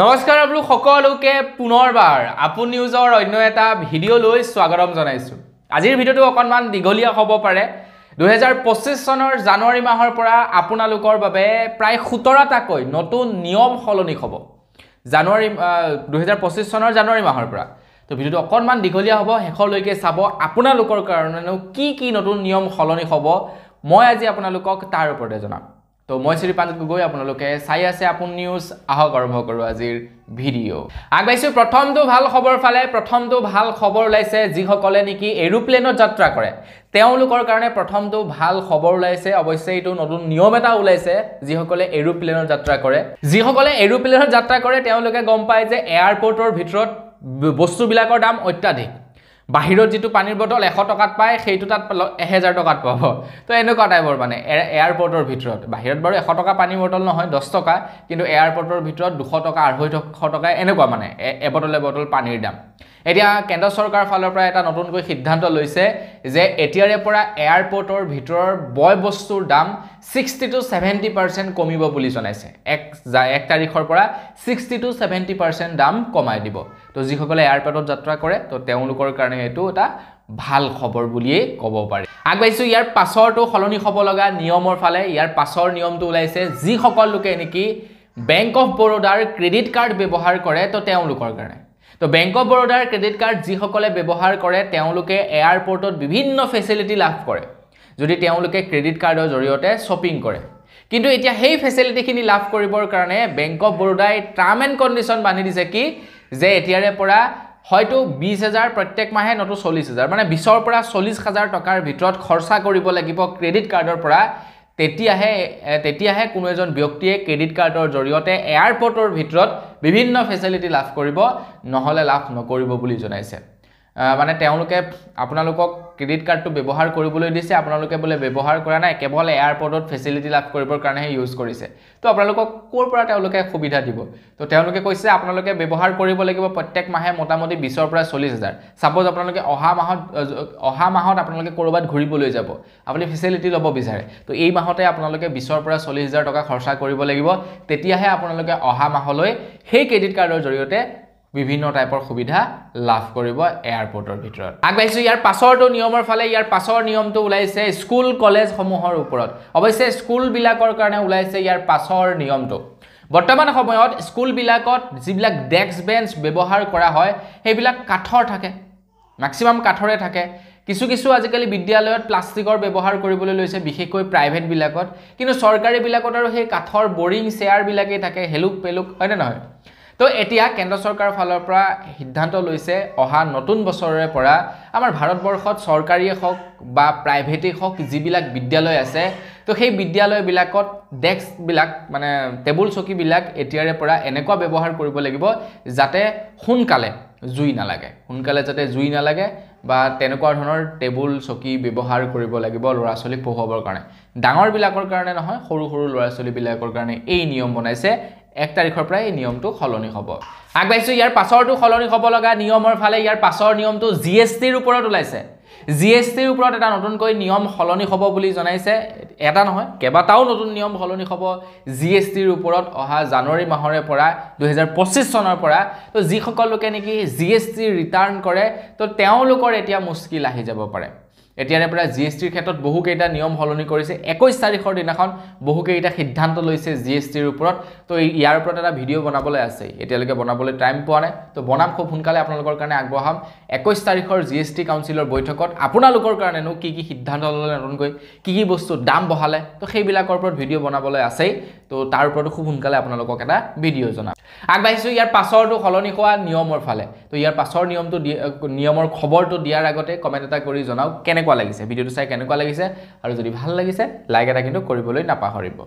নমস্কাৰ আপোনালোক সকলোকে পুনৰবাৰ আপন নিউজৰ অন্য এটা ভিডিঅ' লৈ স্বাগতম জনাইছো। আজিৰ ভিডিঅ'টো অকনমান দীঘলীয়া হ'ব পাৰে। 2025 চনৰ জানুৱাৰী মাহৰ পৰা আপোনালোকৰ বাবে প্ৰায় 17টাকৈ নতুন নিয়ম সলনি হ'ব। 2025 চনৰ জানুৱাৰী মাহৰ পৰা। তো ভিডিঅ'টো অকনমান দীঘলীয়া হ'ব, শেষলৈকে চাব আপোনালোকৰ কাৰণেনো কি নতুন নিয়ম সলনি হ'ব মই আজি আপোনালোকক তাৰ ওপৰতে জনাম। তো মই শ্ৰীপাঞ্জিত গগৈ, আপোনালোকে চাই আছে আপোন নিউজ। আহক আৰম্ভ কৰোঁ আজিৰ ভিডিঅ'। আগবাইছো প্ৰথমটো ভাল খবৰ ফালে। প্ৰথমটো ভাল খবৰ ওলাইছে যিসকলে নেকি এৰোপ্লেনত যাত্ৰা কৰে তেওঁলোকৰ কাৰণে প্ৰথমটো ভাল খবৰ ওলাইছে। অৱশ্যে এইটো নতুন নিয়ম এটা ওলাইছে যিসকলে এৰোপ্লেনত যাত্ৰা কৰে। যিসকলে এৰোপ্লেনত যাত্ৰা কৰে তেওঁলোকে গম পায় যে এয়াৰপৰ্টৰ ভিতৰত বস্তুবিলাকৰ দাম অত্যাধিক। বাহিৰত যেটো পানীৰ বটল 100 টকাত পায় সেইটো তাত 1000 টকাত পাব। তো এনেকুৱা টাইপৰ মানে এয়াৰপৰ্টৰ ভিতৰত। বাহিৰত বাৰু 100 টকা পানীৰ বটল নহয় 10 টকা, কিন্তু এয়াৰপৰ্টৰ ভিতৰত 200 টকা 250 টকা এনেকুৱা মানে এবটল পানীৰ দাম। এতিয়া কেন্দ্ৰ চৰকাৰৰ ফালৰ পৰা এটা নতুনকৈ সিদ্ধান্ত লৈছে যে এতিয়াৰে পৰা এয়াৰপৰ্টৰ ভিতৰৰ বয় বস্তুৰ দাম 60 to 70% কমিব বুলি জনাইছে। 1 তাৰিখৰ পৰা 60 to 70% দাম কমাই দিব। তো যিসকলে এয়াৰপৰ্টত যাত্ৰা কৰে তো তেওঁলোকৰ কাৰণে এটো এটা ভাল খবৰ বুলিয়ে ক'ব পাৰি। আগবাইছো ইয়াৰ পাছৰটো সলনি হ'ব লগা নিয়মৰ ফালে। ইয়াৰ পাছৰ নিয়মটো ওলাইছে যিসকল লোকে নেকি বেংক অফ বৰোদাৰ ক্ৰেডিট কাৰ্ড ব্যৱহাৰ কৰে তো তেওঁলোকৰ কাৰণে। তো বেংক অফ বৰোদাৰ ক্ৰেডিট কাৰ্ড যিসকলে ব্যৱহাৰ কৰে তেওঁলোকে এয়াৰপৰ্টত বিভিন্ন ফেচিলিটি লাভ কৰে যদি তেওঁলোকে ক্ৰেডিট কাৰ্ডৰ জৰিয়তে শ্বপিং কৰে। কিন্তু এতিয়া সেই ফেচিলিটিখিনি লাভ কৰিবৰ কাৰণে বেংক অফ বৰোদাই টাৰ্ম এণ্ড কণ্ডিশ্যন বান্ধি দিছে কি যে এতিয়াৰে পৰা হয়তো 20,000 প্ৰত্যেক মাহে নতো 40,000 মানে 20ৰ পৰা 40,000 টকাৰ ভিতৰত খৰচা কৰিব লাগিব ক্ৰেডিট কাৰ্ডৰ পৰা। তেতিয়াহে কোনো এজন ব্যক্তিয়ে ক্ৰেডিট কাৰ্ডৰ জৰিয়তে এয়াৰপৰ্টৰ ভিতৰত বিভিন্ন ফেচিলিটি লাভ কৰিব, নহলে লাভ নকৰিব বুলি জনাইছে। মানে তেওঁলোকে আপোনালোকক ক্ৰেডিট কাৰ্ডটো ব্যৱহাৰ কৰিবলৈ দিছে, আপোনালোকে বোলে ব্যৱহাৰ কৰা নাই, কেৱল এয়াৰপৰ্টত ফেচিলিটি লাভ কৰিবৰ কাৰণেহে ইউজ কৰিছে। তো আপোনালোকক ক'ৰ পৰা তেওঁলোকে সুবিধা দিব? তো তেওঁলোকে কৈছে আপোনালোকে ব্যৱহাৰ কৰিব লাগিব প্ৰত্যেক মাহে মোটামুটি 20ৰ পৰা 40,000। সাপোজ আপোনালোকে অহা মাহত আপোনালোকে কৰবাত ঘূৰিবলৈ যাব, আপুনি ফেচিলিটি ল'ব বিচাৰে, তো এই মাহতে আপোনালোকে 20ৰ পৰা 40,000 টকা খৰচা কৰিব লাগিব। তেতিয়াহে আপোনালোকে অহা মাহলৈ সেই ক্ৰেডিট কাৰ্ডৰ জৰিয়তে বিভিন্ন টাইপৰ সুবিধা লাভ কৰিব এয়াৰপৰ্টৰ ভিতৰত। আগবাইছো ইয়াৰ পাছৰটো নিয়মৰ ফালে। ইয়াৰ পাছৰ নিয়মটো ওলাইছে স্কুল কলেজসমূহৰ ওপৰত। অৱশ্যে স্কুলবিলাকৰ কাৰণে ওলাইছে ইয়াৰ পাছৰ নিয়মটো। বৰ্তমান সময়ত স্কুলবিলাকত যিবিলাক ডেস্ক বেঞ্চ ব্যৱহাৰ কৰা হয় সেইবিলাক কাঠৰ থাকে, মেক্সিমাম কাঠৰে থাকে। কিছু আজিকালি বিদ্যালয়ত প্লাষ্টিকৰ ব্যৱহাৰ কৰিবলৈ লৈছে, বিশেষকৈ প্ৰাইভেটবিলাকত। কিন্তু চৰকাৰীবিলাকত আৰু সেই কাঠৰ বৰিং চেয়াৰবিলাকেই থাকে, হেলুক পেলুক, হয়নে নহয়? তো এতিয়া কেন্দ্ৰ চৰকাৰৰ ফালৰ পৰা সিদ্ধান্ত লৈছে অহা নতুন বছৰৰে পৰা আমাৰ ভাৰতবৰ্ষত চৰকাৰীয়ে হওক বা প্ৰাইভেটেই হওক যিবিলাক বিদ্যালয় আছে তো সেই বিদ্যালয়বিলাকত ডেস্কবিলাক মানে টেবুল চকীবিলাক এতিয়াৰে পৰা এনেকুৱা ব্যৱহাৰ কৰিব লাগিব যাতে সোনকালে জুই নালাগে বা তেনেকুৱা ধৰণৰ টেবুল চকী ব্যৱহাৰ কৰিব লাগিব ল'ৰা ছোৱালীক পঢ়াবৰ কাৰণে। ডাঙৰবিলাকৰ কাৰণে নহয়, সৰু ল'ৰা ছোৱালীবিলাকৰ কাৰণে এই নিয়ম বনাইছে। 1 তাৰিখৰ পৰা এই নিয়মটো সলনি হ'ব। আগবাইছো ইয়াৰ পাছৰটো সলনি হ'ব লগা নিয়মৰ ফালে। ইয়াৰ পাছৰ নিয়মটো GSTৰ ওপৰত ওলাইছে। GSTৰ ওপৰত এটা নতুনকৈ নিয়ম সলনি হ'ব বুলি জনাইছে। এটা নহয়, কেইবাটাও নতুন নিয়ম সলনি হ'ব GSTৰ ওপৰত অহা জানুৱাৰী মাহৰে পৰা 2025 চনৰ পৰা। তো যিসকল লোকে নেকি GST ৰিটাৰ্ণ কৰে তো তেওঁলোকৰ এতিয়া মুস্কিল আহি যাব পাৰে। এতিয়াৰে পৰা GSTৰ ক্ষেত্ৰত বহুকেইটা নিয়ম সলনি কৰিছে। 21 তাৰিখৰ দিনাখন বহুকেইটা সিদ্ধান্ত লৈছে GSTৰ ওপৰত। তো ইয়াৰ ওপৰত এটা ভিডিঅ' বনাবলৈ আছে, এতিয়ালৈকে বনাবলৈ টাইম পোৱা নাই। তো বনাম খুব সোনকালে আপোনালোকৰ কাৰণে আগবঢ়াম। 21 তাৰিখৰ GST কাউন্সিলৰ বৈঠকত আপোনালোকৰ কাৰণেনো কি সিদ্ধান্ত ল'লে, নতুনকৈ কি বস্তু দাম বঢ়ালে, তো সেইবিলাকৰ ওপৰত ভিডিঅ' বনাবলৈ আছেই। তো তাৰ ওপৰতো খুব সোনকালে আপোনালোকক এটা ভিডিঅ' জনাম। আগবাঢ়িছো ইয়াৰ পাছৰটো সলনি হোৱা নিয়মৰ ফালে। তো ইয়াৰ পাছৰ নিয়মৰ খবৰটো দিয়াৰ আগতে কমেণ্ট এটা কৰি জনাওক কেনেকুৱা লাগিছে, ভিডিঅ'টো চাই কেনেকুৱা লাগিছে, আৰু যদি ভাল লাগিছে লাইক এটা কিন্তু কৰিবলৈ নাপাহৰিব।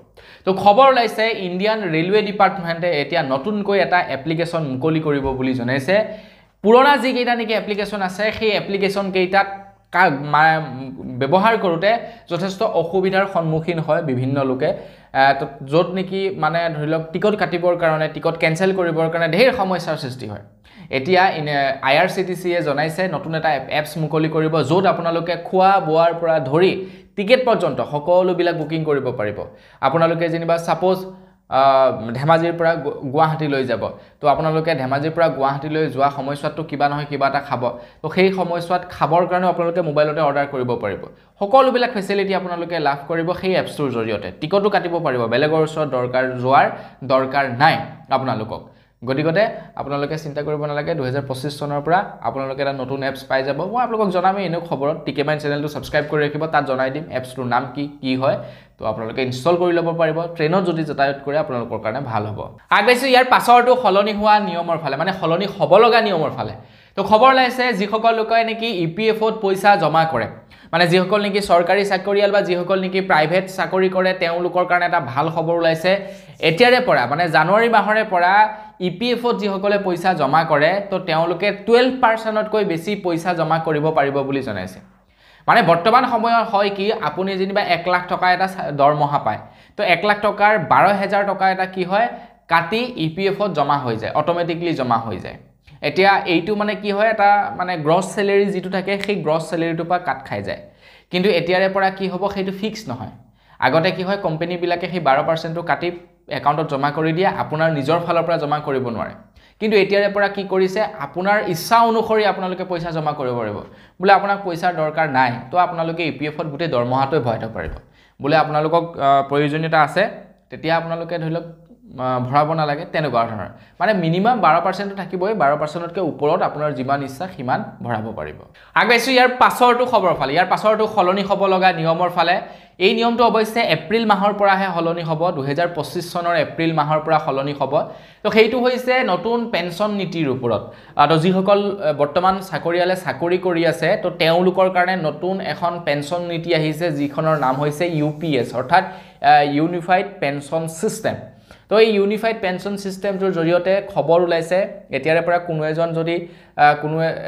তো খবৰ ওলাইছে ইণ্ডিয়ান ৰেলৱে ডিপাৰ্টমেণ্টে এতিয়া নতুনকৈ এটা এপ্লিকেশ্যন মুকলি কৰিব বুলি জনাইছে। পুৰণা যিকেইটা নেকি এপ্লিকেশ্যন আছে সেই এপ্লিকেশ্যন কেইটাত ব্যৱহাৰ কৰোঁতে যথেষ্ট অসুবিধাৰ সন্মুখীন হয় বিভিন্ন লোকে। য'ত নেকি মানে ধৰি লওক টিকট কাটিবৰ কাৰণে, টিকট কেঞ্চেল কৰিবৰ কাৰণে ঢেৰ সমস্যাৰ সৃষ্টি হয়। এতিয়া IRCTCয়ে জনাইছে নতুন এটা এপছ মুকলি কৰিব য'ত আপোনালোকে খোৱা বোৱাৰ পৰা ধৰি টিকেট পৰ্যন্ত সকলোবিলাক বুকিং কৰিব পাৰিব। আপোনালোকে যেনিবা সাপোজ ধেমাজিৰ পৰা গুৱাহাটীলৈ যাব তো আপোনালোকে ধেমাজিৰ পৰা গুৱাহাটীলৈ যোৱা সময়ছোৱাতটো কিবা নহয় কিবা এটা খাব তো সেই সময়ছোৱাত খাবৰ কাৰণে আপোনালোকে মোবাইলতে অৰ্ডাৰ কৰিব পাৰিব সকলোবিলাক ফেচিলিটি আপোনালোকে লাভ কৰিব সেই এপছটোৰ জৰিয়তে টিকটো কাটিব পাৰিব বেলেগৰ ওচৰত যোৱাৰ দৰকাৰ নাই আপোনালোকক গতিকে আপোনালোকে চিন্তা কৰিব নালাগে 2025 চনৰ পৰা আপোনালোকে এটা নতুন এপছ পাই যাব মই আপোনালোকক জনামেই এনে খবৰত টিকেমাইন চেনেলটো সাবস্ক্ৰাইব কৰি ৰাখিব তাত জনাই দিম এপছটোৰ নাম কি হয় তো আপোনালোকে ইনষ্টল কৰি ল'ব পাৰিব ট্ৰেইনত যদি যাতায়াত কৰে আপোনালোকৰ কাৰণে ভাল হ'ব আগবাইছো ইয়াৰ পাছৰটো খলনি হোৱা নিয়মৰ ফালে মানে খলনি হ'ব লগা নিয়মৰ ফালে তো খবৰ লাইছে যিসকল লোকে নেকি ইপিএফঅত পইচা জমা কৰে মানে যিসকল নেকি চৰকাৰী চাকৰিয়াল বা যিসকল নেকি প্ৰাইভেট চাকৰি কৰে তেওঁলোকৰ কাৰণে এটা ভাল খবৰ ওলাইছে এতিয়াৰে পৰা মানে জানুৱাৰী মাহৰে পৰা ইপিএফঅত যিসকলে পইচা জমা কৰে তো তেওঁলোকে 12%তকৈ বেছি পইচা জমা কৰিব পাৰিব বুলি জনাইছে মানে বৰ্তমান সময়ত হয় কি আপুনি যেনিবা 1 লাখ টকা এটা দৰমহা পায় তো 1 লাখ টকাৰ 12000 টকা এটা কি হয় কাটি ইপিএফঅত জমা হৈ যায় অটোমেটিকলি জমা হৈ যায় এতিয়া এইটো মানে কি হয় এটা মানে গ্ৰছ স্যালাৰি যেটো থাকে সেই গ্ৰছ স্যালাৰিটো পা কাট খাই যায় কিন্তু এতিয়াৰে পৰা কি হ'ব সেইটো ফিক্স নহয় আগতে কি হয় কোম্পানী বিলাকে সেই 12% টো কাটি একাউণ্টত জমা কৰি দিয়ে আপোনাৰ নিজৰ ফালৰ পৰা জমা কৰিব নোৱাৰে কিন্তু এতিয়াৰে পৰা কি কৰিছে আপোনাৰ ইচ্ছা অনুসৰি আপোনালোকে পইচা জমা কৰিব পাৰিব বোলে আপোনাক পইচাৰ দৰকাৰ নাই তো আপোনালোকে ইপিএফত গুটে দৰমহাটো ভৰাব পাৰিব বোলে আপোনালোকক প্ৰয়োজনীয়তা আছে তেতিয়া আপোনালোকে ধৰিলক ভৰাব নালাগে তেনেকুৱা ধৰণৰ মানে মিনিমাম 12% থাকিবই 12%তকৈ ওপৰত আপোনাৰ যিমান ইচ্ছা সিমান ভৰাব পাৰিব আগবাইছো ইয়াৰ পাছৰটো খবৰ ফালে ইয়াৰ পাছৰটো খলনি হ'ব লগা নিয়মৰ ফালে এই নিয়মটো অৱশ্যে এপ্ৰিল মাহৰ পৰাহে খলনি হ'ব 2025 চনৰ এপ্ৰিল মাহৰ পৰা খলনি হ'ব তো সেইটো হৈছে নতুন পেনশন নীতিৰ ওপৰত আৰু যিসকল বৰ্তমান চাকৰিয়ালে চাকৰি কৰি আছে তো তেওঁলোকৰ কাৰণে নতুন এখন পেনশন নীতি আহিছে যিখনৰ নাম হৈছে ইউপিএছ অৰ্থাৎ ইউনিফাইড পেনশন সিস্টেম তো এই ইউনিফাইড পেনশন সিস্টেমটোৰ জৰিয়তে খবৰ ওলাইছে এতিয়াৰে পৰা কোনো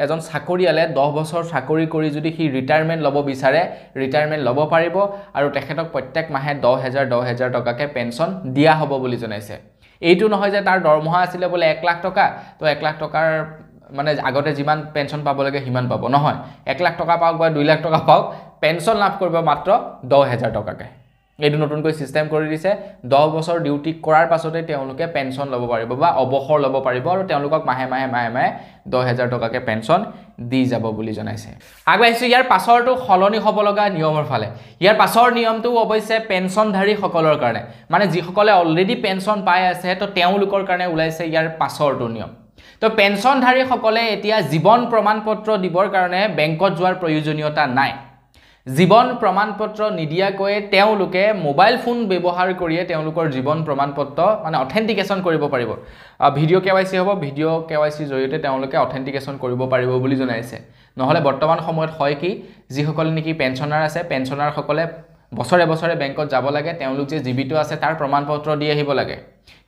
এজন চাকৰিয়ালে 10 বছৰ চাকৰি কৰি যদি সি ৰিটায়াৰমেন্ট ল'ব বিচাৰে ৰিটায়াৰমেন্ট ল'ব পাৰিব আৰু তেখেতক প্ৰত্যেক মাহে 10000 টকাকে পেনশন দিয়া হ'ব বুলি জনাইছে এইটো নহয় যে তাৰ দৰমহা আছিল বলে 1 লাখ টকা তো 1 লাখ টকাৰ মানে আগতে যিমান পেনশন পাব লাগে হিমান পাব নহয় 1 লাখ টকা পাওক বা 2 লাখ টকা পাওক পেনশন লাভ কৰিব মাত্ৰ 10000 টকাকে এইটো নতুনকৈ সিস্টেম কৰি দিছে 10 বছৰ ডিউটি কৰাৰ পাছতে তেওঁলোকে পেনশন ল'ব পাৰিব বা অবসৰ ল'ব পাৰিব আৰু তেওঁলোকক মাহে 10000 টকাকে পেনশন দি যাব বুলি জনাইছে আগবাইছো ইয়াৰ পাছৰটো খলনি হ'ব লগা নিয়মৰ ফালে ইয়াৰ পাছৰ নিয়মটো অৱশ্যে পেনশনধাৰী সকলৰ কাৰণে মানে যিসকলে অলৰেডি পেনশন পাই আছে তো তেওঁলোকৰ কাৰণে ওলাইছে ইয়াৰ পাছৰটো নিয়ম তো পেনশনধাৰী সকলে এতিয়া জীৱন প্ৰমাণপত্ৰ দিবৰ কাৰণে বেংকত যোৱাৰ প্ৰয়োজনীয়তা নাই জীবন প্ৰমাণপত্ৰ নিদিয়াকৈ তেওঁলোকে মোবাইল ফোন ব্যৱহাৰ কৰিয়ে তেওঁলোকৰ জীবন প্ৰমাণপত্ৰ মানে অথেন্টিকেশন কৰিব পাৰিব ভিডিও কেৱাইসি হ'ব ভিডিও কেৱাইসি জৰিয়তে তেওঁলোকে অথেন্টিকেশন কৰিব পাৰিব বুলি জনাইছে নহলে বৰ্তমান সময়ত হয় কি যিসকল নেকি পেনশনাৰ আছে পেনশনাৰ সকলে বছৰে বেংকত যাব লাগে তেওঁলোক যে জীৱিত আছে তাৰ প্ৰমাণপত্ৰ দি আহিব লাগে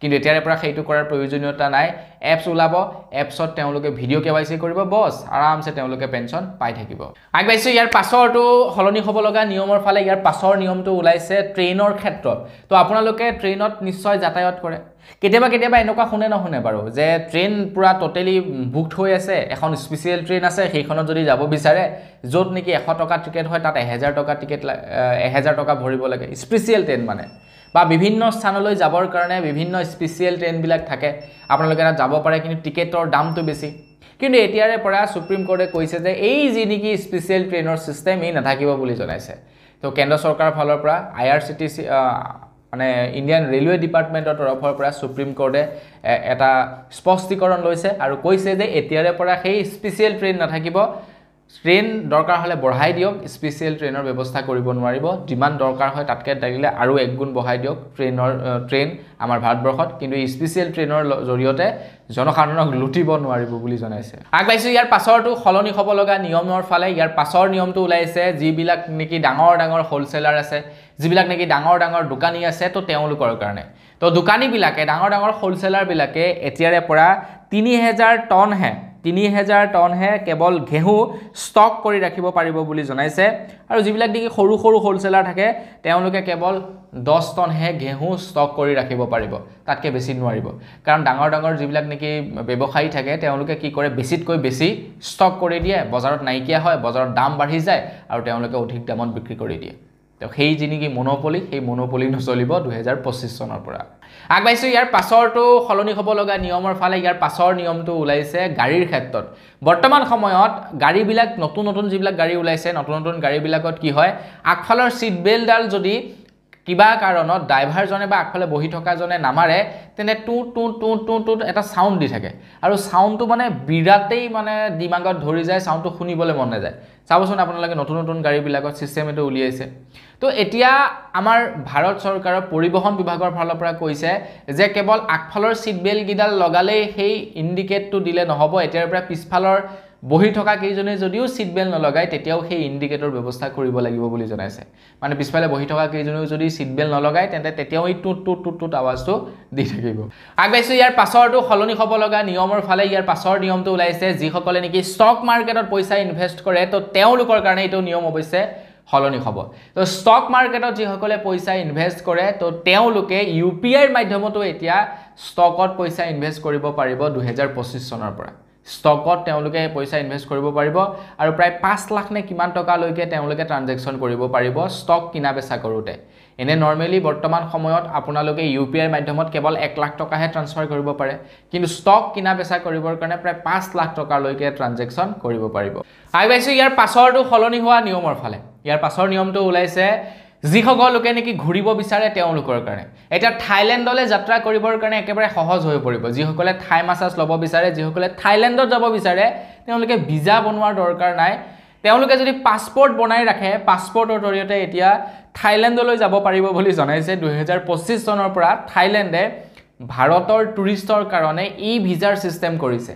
কিন্তু এতিয়াৰে পৰা সেইটো কৰাৰ প্ৰয়োজনীয়তা নাই এপছ ওলাব এপছত তেওঁলোকে ভিডিও কেৱাইসি কৰিব বস আৰামছে তেওঁলোকে পেনশন পাই থাকিব আগবাইছো ইয়াৰ পাছৰটো হলনি হ'ব লগা নিয়মৰ ফালে ইয়াৰ পাছৰ নিয়মটো ওলাইছে ট্ৰেইনৰ ক্ষেত্ৰত তো আপোনালোকে ট্ৰেইনত নিশ্চয় যাতায়াত কৰে কেতিয়াবা এনেকুৱা শুনে বাৰু যে ট্ৰেইন পুৰা টোটালি বুকড হৈ আছে এখন স্পেশাল ট্ৰেইন আছে সেইখনত যদি যাব বিচাৰে যত নেকি 100 টকা টিকেট হয় তাত 1000 টকা টিকেট 1000 টকা ভৰিব লাগে স্পেশাল ট্ৰেইন মানে বা বিভিন্ন স্থানলৈ যাবৰ কাৰণে বিভিন্ন স্পেশাল ট্ৰেইন বিলাক থাকে আপোনালোকে তাত যাব পাৰে কিন্তু টিকেটৰ দামটো বেছি কিন্তু এতিয়াৰে পৰা সুপ্ৰিম কোৰ্টে কৈছে যে এই যি নেকি স্পেশাল ট্ৰেইনৰ সিস্টেম এই নাথাকিব বুলি জনাইছে তো কেন্দ্ৰ চৰকাৰৰ ফালৰ পৰা আইআৰচিটিসি মানে ইন্ডিয়ান ৰেলৱে ডিপাৰ্টমেন্টৰ তৰফৰ পৰা সুপ্ৰিম কোৰ্টে এটা স্পষ্টীকৰণ লৈছে আৰু কৈছে যে এতিয়াৰে পৰা সেই স্পেশাল ট্ৰেইন নাথাকিব ট্ৰেইন দৰকাৰ হলে বঢ়াই দিওক স্পেশাল ট্ৰেইনৰ ব্যৱস্থা কৰিব নোৱাৰিব যিমান দৰকাৰ হয় তাতকে লাগিলে আৰু এক গুণ বঢ়াই দিওক ট্ৰেইন আমাৰ ভাৰতবৰ্ষত কিন্তু স্পেশাল ট্ৰেইনৰ জৰিয়তে জনসাধাৰণক লুটিব নোৱাৰিব বুলি জনাইছে আগবাইছো ইয়াৰ পাছৰটো খলনি হ'ব লগা নিয়মৰ ফালে ইয়াৰ পাছৰ নিয়মটো ওলাইছে যিবিলাক নেকি ডাঙৰ হোলসেলাৰ আছে যিবিলাক নেকি ডাঙৰ দোকানী আছে তো তেওঁলোকৰ কাৰণে তো দোকানী বিলাকে ডাঙৰ হোলসেলাৰ বিলাকে এতিয়াৰে পৰা 3000 টন হে কেৱল ঘেহু ষ্টক কৰি ৰাখিব পাৰিব বুলি জনাইছে আৰু যিবিলাক নেকি সৰু হোলসেলাৰ থাকে তেওঁলোকে কেৱল 10 টন হে ঘেহু ষ্টক কৰি ৰাখিব পাৰিব তাতকে বেছি নোৱাৰিব কাৰণ ডাঙৰ যিবিলাক নেকি ব্যৱসায়ী থাকে তেওঁলোকে কি কৰে বেছিতকৈ বেছি ষ্টক কৰি দিয়ে বজাৰত নাইকিয়া হয় বজাৰত দাম বাঢ়ি যায় আৰু তেওঁলোকে অধিক দামত বিক্ৰী কৰি দিয়ে তো সেই যি নেকি মনোপলি সেই মনোপলি নচলিব 2025 চনৰ পৰা আগবাইছো ইয়াৰ পাছৰটো সলনি হ'ব লগা নিয়মৰ ফালে ইয়াৰ পাছৰ নিয়মটো ওলাইছে গাড়ীৰ ক্ষেত্ৰত বৰ্তমান সময়ত গাড়ীবিলাক নতুন নতুন যিবিলাক গাড়ী ওলাইছে নতুন নতুন গাড়ীবিলাকত কি হয় আগফালৰ সিট বেল্টডাল যদি কিবা কাৰণত ড্ৰাইভাৰজনে বা আগফালে বহি থকাজনে নামাৰে তেনে টু টু টু টু টু এটা সাউন্ড দি থাকে আৰু সাউন্ডটো মানে বিৰাটেই মানে দিমাগত ধৰি যায় সাউন্ডটো শুনিবলৈ মন নাযায় চাবচোন আপোনালোকে নতুন নতুন গাড়ীবিলাকত সিস্টেম এটো উলিয়াইছে তো এতিয়া আমাৰ ভাৰত চৰকাৰৰ পৰিবহণ বিভাগৰ ফালৰ পৰা কৈছে যে কেৱল আগফালৰ সিট বেল্ট গিডাল লগালেই সেই ইন্ডিকেটটো দিলে নহব এতিয়াৰ পৰা পিছফালৰ বহি থকা কেইজনে যদিও সিট বেল্ট নলগায় তেতিয়াও সেই ইন্ডিকেটৰ ব্যৱস্থা কৰিব লাগিব বুলি জনাইছে মানে পিছফালে বহি থকা কেইজনেও যদি সিট বেল্ট নলগায় তেন্তে তেতিয়াও এই টুট টুট টুট টুট আৱাজটো দি থাকিব আগবাইছো ইয়াৰ পাছৰটো সলনি হ'ব লগা নিয়মৰ ফালে ইয়াৰ পাছৰ নিয়মটো ওলাইছে যিসকলে নেকি ষ্টক মাৰ্কেটত পইচা ইনভেষ্ট কৰে তো তেওঁলোকৰ কাৰণে এইটো নিয়ম অৱশ্যে সলনি হ'ব তো ষ্টক মাৰ্কেটত যিসকলে পইচা ইনভেষ্ট কৰে তো তেওঁলোকে ইউপিআইৰ মাধ্যমতো এতিয়া ষ্টকত পইচা ইনভেষ্ট কৰিব পাৰিব 2025 চনৰ পৰা ষ্টকত তেওঁলোকে পইচা ইনভেষ্ট কৰিব পাৰিব আৰু প্ৰায় 5 লাখ নে কিমান টকা লৈকে তেওঁলোকে ট্ৰানজেকচন কৰিব পাৰিব ষ্টক কিনা বেচা কৰোতে এনে নৰমালি বৰ্তমান সময়ত আপোনালোকে ইউপিআইৰ মাধ্যমত কেৱল 1 লাখ টকাহে ট্ৰান্সফাৰ কৰিব পাৰে কিন্তু ষ্টক কিনা বেচা কৰিবৰ কাৰণে প্ৰায় 5 লাখ টকা লৈকে ট্ৰানজেকচন কৰিব পাৰিব আইবাইছো ইয়াৰ পাছৰটো সলনি হোৱা নিয়মৰ ফালে ইয়াৰ পাছৰ নিয়মটো ওলাইছে যিসকল লোকে নেকি ঘূৰিব বিচাৰে তেওঁলোকৰ কাৰণে এটা থাইল্যান্ডলৈ যাত্ৰা কৰিবৰ কাৰণে একেবাৰে সহজ হৈ পৰিব যিসকলে থাই মাসাজ ল'ব বিচাৰে যিসকলে থাইল্যান্ডত যাব বিচাৰে তেওঁলোকে ভিসা বনোৱাৰ দৰকাৰ নাই তেওঁলোকে যদি পাসপোৰ্ট বনাই ৰাখে পাসপোৰ্টৰ জৰিয়তে এতিয়া থাইল্যান্ডলৈ যাব পাৰিব বুলি জনাইছে 2025 চনৰ পৰা থাইল্যান্ডে ভাৰতৰ টুৰিষ্টৰ কাৰণে ই ভিসাৰ সিস্টেম কৰিছে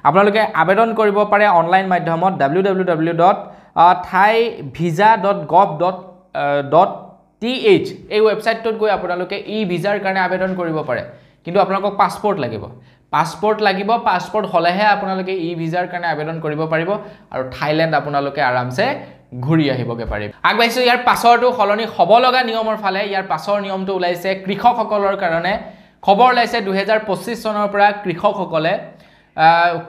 আপোনালোকে আবেদন কৰিব পাৰে অনলাইন মাধ্যমত www.thaivisa.gov.th এই ওয়েবসাইটটোত গৈ আপোনালোকে ই ভিসাৰ কাৰণে আবেদন কৰিব পাৰে কিন্তু আপোনালোকক পাসপোৰ্ট লাগিব পাসপোৰ্ট হলেহে আপোনালোকে ই ভিসাৰ কাৰণে আবেদন কৰিব পাৰিব আৰু থাইল্যান্ড আপোনালোকে আৰামছে ঘূৰি আহিবগে পাৰিব আগবাইছো ইয়াৰ পাছৰটো সলনি হ'ব লগা নিয়মৰ ফালে ইয়াৰ পাছৰ নিয়মটো ওলাইছে কৃষকসকলৰ কাৰণে খবৰ ওলাইছে 2025 চনৰ পৰা কৃষকসকলে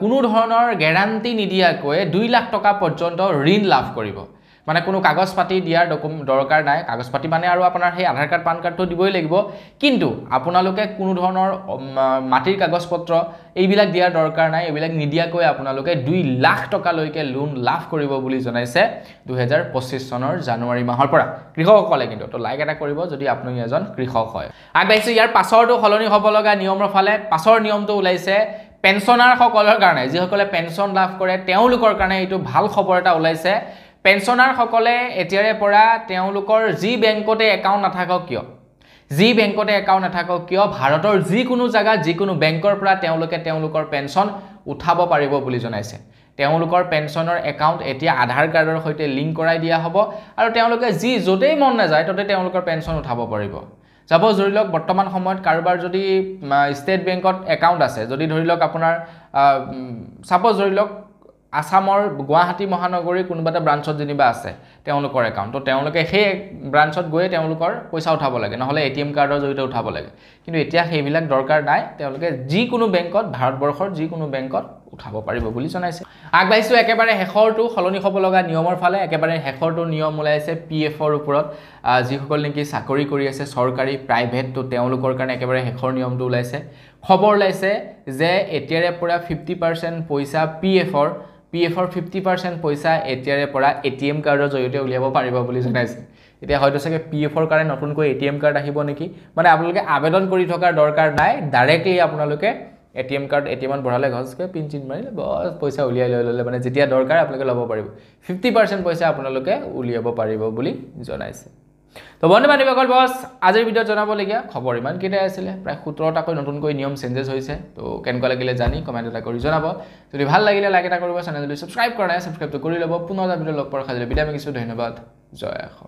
কোনো ধৰণৰ গ্যাৰান্টি নিদিয়াকৈ 2 লাখ টকা পৰ্যন্ত ঋণ লাভ কৰিব মানে কোনো কাগজ পাতি দিয়াৰ দৰকাৰ নাই কাগজ পাতি মানে আৰু আপোনাৰ সেই আধাৰ কাৰ্ড পান কাৰ্ডটো দিবই লাগিব কিন্তু আপোনালোকে কোনো ধৰণৰ মাটিৰ কাগজ পত্ৰ এইবিলাক দিয়াৰ দৰকাৰ নাই এইবিলাক নিদিয়াকৈ আপোনালোকে 2 লাখ টকা লৈকে লোন লাভ কৰিব বুলি জনাইছে 2025 চনৰ জানুৱাৰী মাহৰ পৰা কৃষকসকলে কিন্তু তো লাইক এটা কৰিব যদি আপুনি এজন কৃষক হয় আগবাইছো ইয়াৰ পাছৰটো সলনি হ'ব লগা নিয়মৰ ফালে পাছৰ নিয়মটো ওলাইছে পেনশনাৰ সকলৰ কাৰণে যিসকলে পেনশন লাভ কৰে তেওঁলোকৰ কাৰণে এইটো ভাল খবৰ এটা ওলাইছে পেনশনাৰ সকলে এতিয়াৰে পৰা তেওঁলোকৰ জি বেংকতে একাউণ্ট নাথাকক কিয় ভাৰতৰ যিকোনো জায়গা যিকোনো বেংকৰ পৰা তেওঁলোকে তেওঁলোকৰ পেনশন উঠাব পাৰিব বুলি জনাইছে তেওঁলোকৰ পেনশনৰ একাউণ্ট এতিয়া আধাৰ কাৰ্ডৰ সৈতে লিংক কৰাই দিয়া হ'ব আৰু তেওঁলোকে যি যতেই মন নাযায় ততে তেওঁলোকৰ পেনশন উঠাব পাৰিব সাপোজ ধৰি লওক বৰ্তমান সময়ত কাৰোবাৰ যদি ষ্টেট বেংকত একাউণ্ট আছে যদি ধৰি লওক আপোনাৰ সাপোজ ধৰি লওক আসামৰ গুৱাহাটী মহানগৰী কোনোবাটা ব্ৰাঞ্চত যেনিবা আছে তেওঁলোকৰ একাউণ্ট তো তেওঁলোকে সেই ব্ৰাঞ্চত গৈ তেওঁলোকৰ পইচা উঠাব লাগে নহলে এটিএম কাৰ্ডৰ জৰিয়তে উঠাব লাগে কিন্তু এতিয়া সেইবিলাক দৰকাৰ নাই তেওঁলোকে যিকোনো বেংকত ভাৰতবৰ্ষৰ যিকোনো বেংকত উঠাব পাৰিব বুলি জনাইছে আগবাইছো একেবাৰে হেখৰটো সলনি হ'ব লগা নিয়মৰ ফালে একেবাৰে হেখৰটো নিয়ম ওলাইছে পিএফৰ ওপৰত যিসকল নেকি চাকৰি কৰি আছে চৰকাৰী প্ৰাইভেট তো তেওঁলোকৰ কাৰণে একেবাৰে হেখৰ নিয়মটো ওলাইছে খবৰ ওলাইছে যে এতিয়াৰে পৰা 50% পইচা পিএফৰ 50% পইচা এতিয়াৰে পৰা এটিএম কাৰ্ডৰ জৰিয়তে উলিয়াব পাৰিব বুলি জনাইছে এতিয়া হয়তো সকে পিএফৰ কাৰণে নতুনকৈ এটিএম কাৰ্ড আহিব নেকি মানে আপোনালোকে আবেদন কৰি থকাৰ দৰকাৰ নাই ডাইৰেক্টলি আপোনালোকে এটিএম কাৰ্ড এটিএমত ভৰালে ঘছকে পিন চিন মাৰিলে বস পইচা উলিয়াই ললে মানে যেতিয়া দৰকাৰ আপোনালোকে ল'ব পাৰিব 50% পইচা আপোনালোকে উলিয়াব পাৰিব বুলি জনাইছে তো বন্ধু বান্ধৱীসকল বস আজিৰ ভিডিঅ'ত জনাবলগীয়া খবৰ ইমান কেইটা আছিল প্ৰায় 17টাকৈ নতুনকৈ নিয়ম চেঞ্জেছ হৈছে তো কেনেকুৱা লাগিলে জানি কমেণ্ট এটা কৰি জনাব যদি ভাল লাগিলে লাইক এটা কৰিব চেনেলটো সাবস্ক্ৰাইব কৰা নাই সাবস্ক্ৰাইবটো কৰি ল'ব পুনৰ এটা ভিডিঅ' লগ পোৱাৰ খালি বিদায় মাগিছো ধন্যবাদ জয় অসম